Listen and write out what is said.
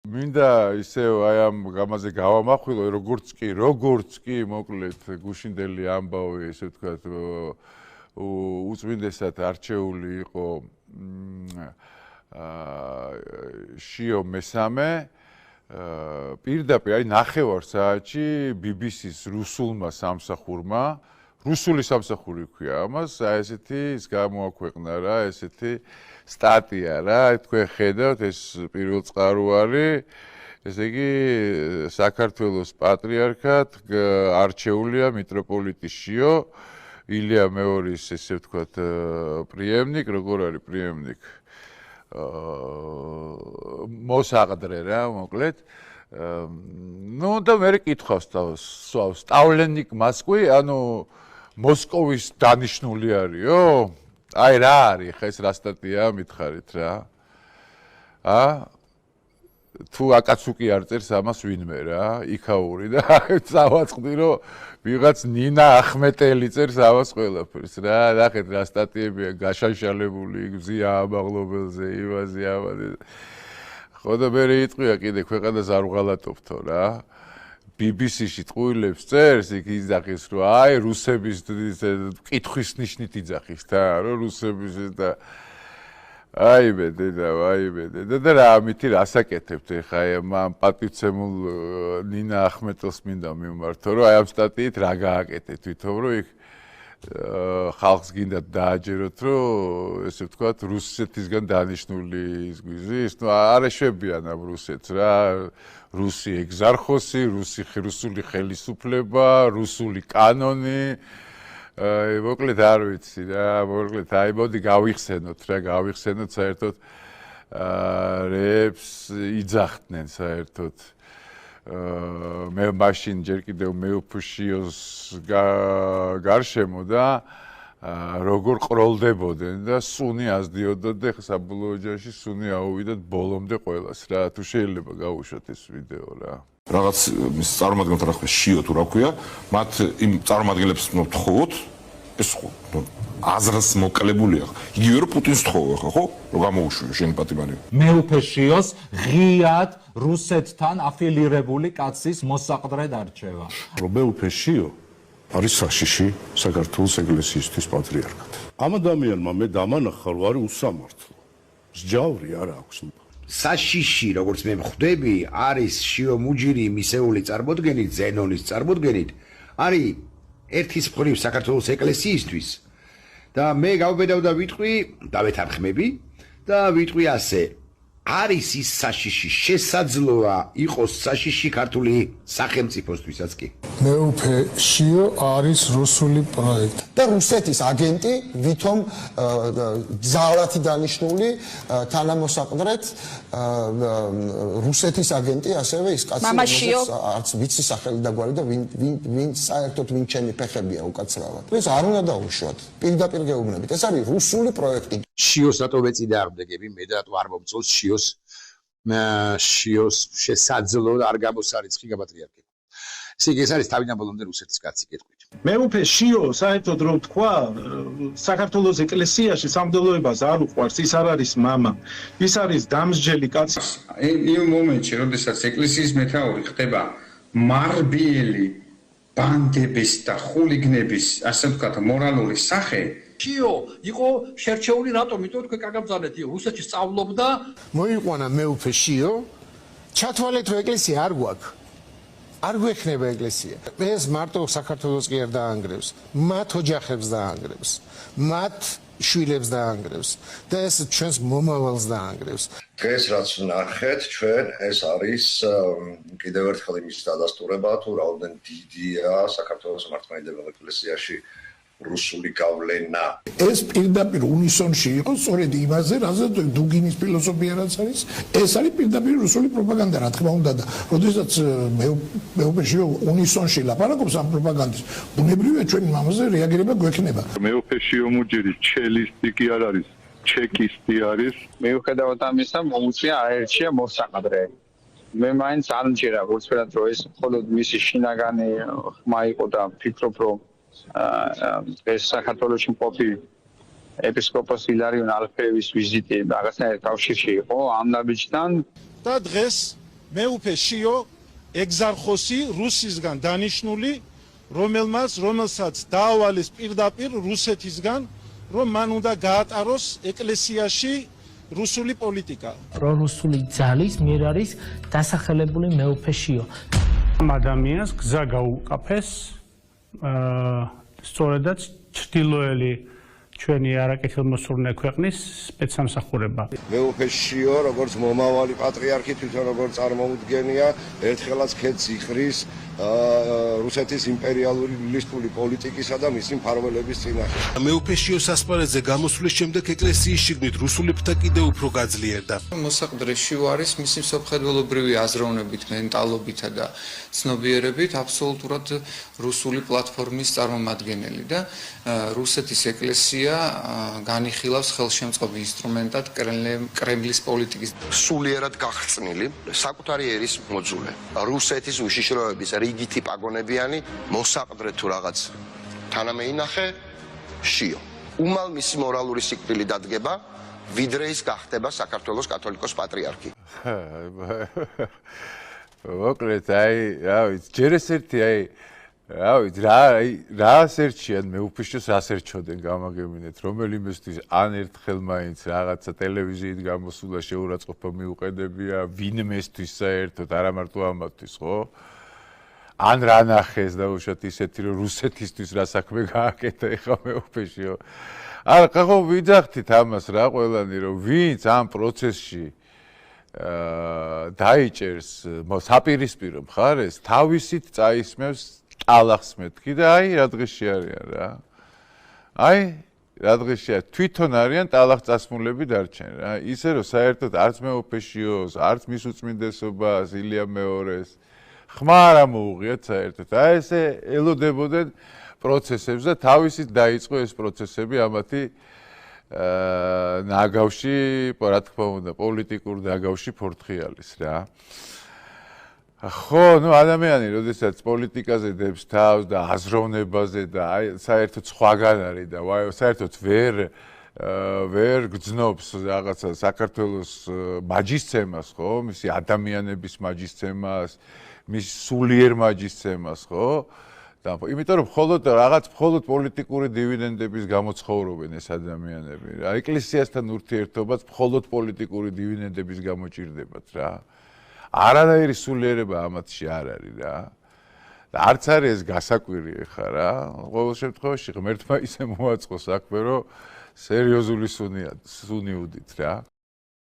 მინდა ისევ აი ამ გამაზე გავამახვილო, როგორც კი მოკლედ გუშინდელი ამბავი, ესე ვთქვათ, უწმინდესად არჩეული იყო შიო მესამე, პირდაპირ აი ნახევარ საათში BBC-ს რუსულმა სამსახურმა, რუსული სამსახური ქვია ამას, აი ესეთი ის გამოაქვეყნა რა, ესეთი სტატია რა, თქვენ ხედავთ ეს პირველ წყარო არის, ესე იგი საქართველოს პატრიარქად არჩეულია მიტროპოლიტი შიო, ილია მეორის ესე ვთქვათ პრიემნიკ, როგორ არის პრიემნიკ? მოსაყდრე რა, მოკლედ. ნუ და მე კითხავს სტავლენიკ მოსკვი, ანუ მოსკოვის დანიშნული არისო? აი რა არის, ხა ეს რა სტატია მითხარით რა. თუ აკაცუკი არ წერს ამას ვინმე რა, იქაური და წავაწყდი რომ ვიღაც ნინა ახმეტელი წერს ამას ყველაფერს რა, ნახეთ რა სტატიებია გაშაშალებული გზია ამაღლობელზე, იმაზე ამაზე. ხო და მე იტყვია კიდე ქვეყანას არ ვღალატობთო რა. BBC-ში ტყუილებს წერს, იქ იძახის რომ აი რუსების კითხვის ნიშნით იძახის თა, რომ რუსების და აიმე დედა და რა ამითი რასაკეთებთ ეხა ამ პატივცემულ ნინა ახმეტელს მინდა მიმართო, რომ აი ამ სტატიით რა გააკეთეთ თვითონ, რომ იქ ხალხს გინდა დააჯეროთ, რომ ესე ვთქვათ, რუსეთისგან დანიშნული ის გვიზის, ნუ არ ეშვებიან ამ რუსეთს რა, რუსი ეგზარხოსი, რუსული ხელისუფლება, რუსული კანონი, მოკლედ არ ვიცი რა, მოკლედ აი მოდი გავიხსენოთ რა, გავიხსენოთ საერთოდ რეებს იძახდნენ საერთოდ მე მაშინ ჯერ კიდევ მეუფშიოს გარშემო და როგორ ყროლდებოდნენ და სუნი აზდიოდოთ და საბოლოო ჯამში სუნი აუვიდათ ბოლომდე ყველას რა, თუ შეიძლება გავუშვათ ეს ვიდეო რა. რაღაც მის წარმომადგენელთა რა ქვია შიო თუ რა ქვია, მათ იმ წარმომადგენლებს მოთხოვოთ ეს აზრს მოკლებულია. იგივე რომ პუტინს თხოვე ხო, რომ გამოუშვიო შენი პატიმარი. მეუფე შიოს ღიად რუსეთთან აფილირებული კაცის მოსაყდრედ არჩევა. რომ მეუფე შიო არის საშიში საქართველოს ეკლესიისთვის პატრიარქად. ამ ადამიანმა მე დამანახა რომ არის უსამართლო. მსჯავრი არ აქვს. საშიში, როგორც მე ვხვდები, არის შიო მუჯირი მისეული წარმოდგენით, ზენონის წარმოდგენით, არის ერთის მხრივ საქართველოს ეკლესიისთვის და მე გავბედავ და ვიტყვი, დავეთანხმები და ვიტყვი ასე, არის ის საშიში, შესაძლოა იყოს საშიში ქართული სახელმწიფოსთვისაც კი. მეუფე შიო არის რუსული პროექტი და რუსეთის აგენტი ვითომ ძალათი დანიშნული თანამოსაყდრეთ რუსეთის აგენტი ასევე ის კაცი არც ვიცი სახელი და გვარი და ვინ საერთოდ ვინ ჩემი ფეხებია უკაცრავად ეს არ უნდა დაუშვათ პირდაპირ გეუბნებით ეს არის რუსული პროექტი შიოს რატო ვეწინააღმდეგები მე და რატო არ მომწონს შიოს შესაძლო არ გამოსარიცხი გაპატრიარქება ესე იგი ეს არის თავიდან ბოლომდე რუსეთის კაცი კეთქვით. მეუფე შიო საერთოდ რომ თქვა საქართველოს ეკლესიაში სამღვდელოებას არ უყვარს ის არ არის мама ის არის დამსჯელი კაცი. იმ მომენტში როდესაც ეკლესიის მეთაური ხდება მარბიელი ბანდების და ხულიგნების ასე ვთქვათ მორალური სახე შიო იყო შერჩეული რატომ იმიტომ თქვენ კაგაბძანეთ რუსეთში სწავლობდა მოიყვანა მეუფე შიო ჩათვალეთ რომ ეკლესია არ გვაქვს არ გვექნება ეკლესია. ეს მარტო საქართველოს კი არ დაანგრევს, მათ ოჯახებს დაანგრევს, მათ შვილებს დაანგრევს და ეს ჩვენს მომავალს დაანგრევს. დღეს რაც ნახეთ, ჩვენ ეს არის კიდევ ერთხელ იმის დადასტურება, თუ რაოდენ დიდია საქართველოს მართლმადიდებელ ეკლესიაში რუსული გავლენა. ეს პირდაპირ უნისონში იყო სწორედ იმაზე, რაზეც დუგინის ფილოსოფია რაც არის, ეს არის პირდაპირ რუსული პროპაგანდა, რა თქმა უნდა და როდესაც მეუფე შიო უნისონში ლაპარაკობს ამ პროპაგანდის, ბუნებრივია ჩვენი მამაზე რეაგირება გვექნება. მეუფე შიო მუჯირი ჩელისტი კი არ არის, ჩეკისტი არის. მიუხედავად ამისა, მომუწია აერჩია მოსაყდრე. მე მაინც არ მჯერა ვერცერად რომ ეს მხოლოდ მისი შინაგანი ხმა იყო და ვფიქრობ რომ ეს საქართველოში მყოფი ეპისკოპოსი ილარიონ ალფეევის ვიზიტი რაღაცნაირად კავშირში იყო ამ ნაბიჯთან და დღეს მეუფე შიო ეგზარხოსი რუსისგან დანიშნული რომელსაც დაავალეს პირდაპირ რუსეთისგან რომ მან უნდა გაატაროს ეკლესიაში რუსული პოლიტიკა. პრორუსული ძალის მიერ არის დასახელებული მეუფე შიო. ამ ადამიანს გზა გაუკაფეს სწორედაც ჩრდილოელი ჩვენი არაკეთილმოსურნე ქვეყნის სპეცსამსახურება. მეუფე შიო როგორც მომავალი პატრიარქი თვითონ როგორც წარმოუდგენია ერთხელაც ქედს იხრის რუსეთის იმპერიალისტური პოლიტიკისა და მისი მფარველების წინაშე. მეუფე შიოს ასპარეზზე გამოსვლის შემდეგ ეკლესიის შიგნით რუსული ფრთა კიდევ უფრო გაძლიერდა. მოსაყდრე შიო არის მისი მსოფლმხედველობრივი აზროვნებით, მენტალობითა და ცნობიერებით აბსოლუტურად რუსული პლატფორმის წარმომადგენელი და რუსეთის ეკლესია განიხილავს ხელშემწყობი ინსტრუმენტად კრემლის პოლიტიკის. სულიერად გახრწნილი საკუთარი ერის მოძულე. რუსეთის უშიშროების რიგითი პაგონებიანი მოსაყდრე თუ რაღაც თანამეინახე შიო. უმალ მისი მორალური სიკვდილი დადგება, ვიდრე ის გახდება საქართველოს კათოლიკოს პატრიარქი. მოკლედ, რა ვიცი, ჯერ ეს ერთი რა ვიცი, რა ასერჩიან მეუფე შიოს ასერჩოდნენ გამაგებინეთ, რომელიმესთვის ან ერთხელ მაინც რაღაცა ტელევიზიით გამოსულა შეურაცხყოფა მიუყენებია, ვინმესთვის საერთოდ, არა მარტო ამათთვის, ხო? ან რა ნახეს და უშოთ ისეთი რომ რუსეთისთვის რა საქმე გააკეთა ეხა მეუფე შიო. არა, ხო ვიძახთით ამას რა ყველანი რომ ვინც ამ პროცესში დაიჭერს საპირისპირო მხარეს, თავისით წაისმევს ტალახს მეთქი და აი რა დღეში არიან რა. აი რა დღეში თვითონ არიან ტალახწასმულები დარჩენ რა. ისე რომ საერთოდ არც მეუფე შიოს, არც მის უწმინდესობას, ილია მეორეს ხმა არ ამოუღიათ საერთოდ. აი ესე ელოდებოდნენ პროცესებს და თავისით დაიწყო ეს პროცესები ამათი ნაგავში, რა თქმა უნდა, პოლიტიკურ ნაგავში ფორთხიალის რა. ხო, ნუ ადამიანი, როდესაც პოლიტიკაზე დებს თავს და აზროვნებაზე და აი საერთოდ სხვაგან არის და საერთოდ ვერ გძნობს რაღაცა საქართველოს მაჯისცემას, ხო, მისი ადამიანების მაჯისცემას, მის სულიერ მაჯისცემას, ხო? და იმიტომ რომ მხოლოდ პოლიტიკური დივიდენდების გამო ცხოვრობენ ეს ადამიანები. რა ეკლესიასთან ურთიერთობაც მხოლოდ პოლიტიკური დივიდენდების გამო ჭირდებათ რა. არანაირი სულიერება ამათში არ არის რა. და არც არის ეს გასაკვირი ხა რა. ყოველ შემთხვევაში ღმერთმა ისე მოაწყო საქმე, რომ სერიოზული სუნი უდით რა.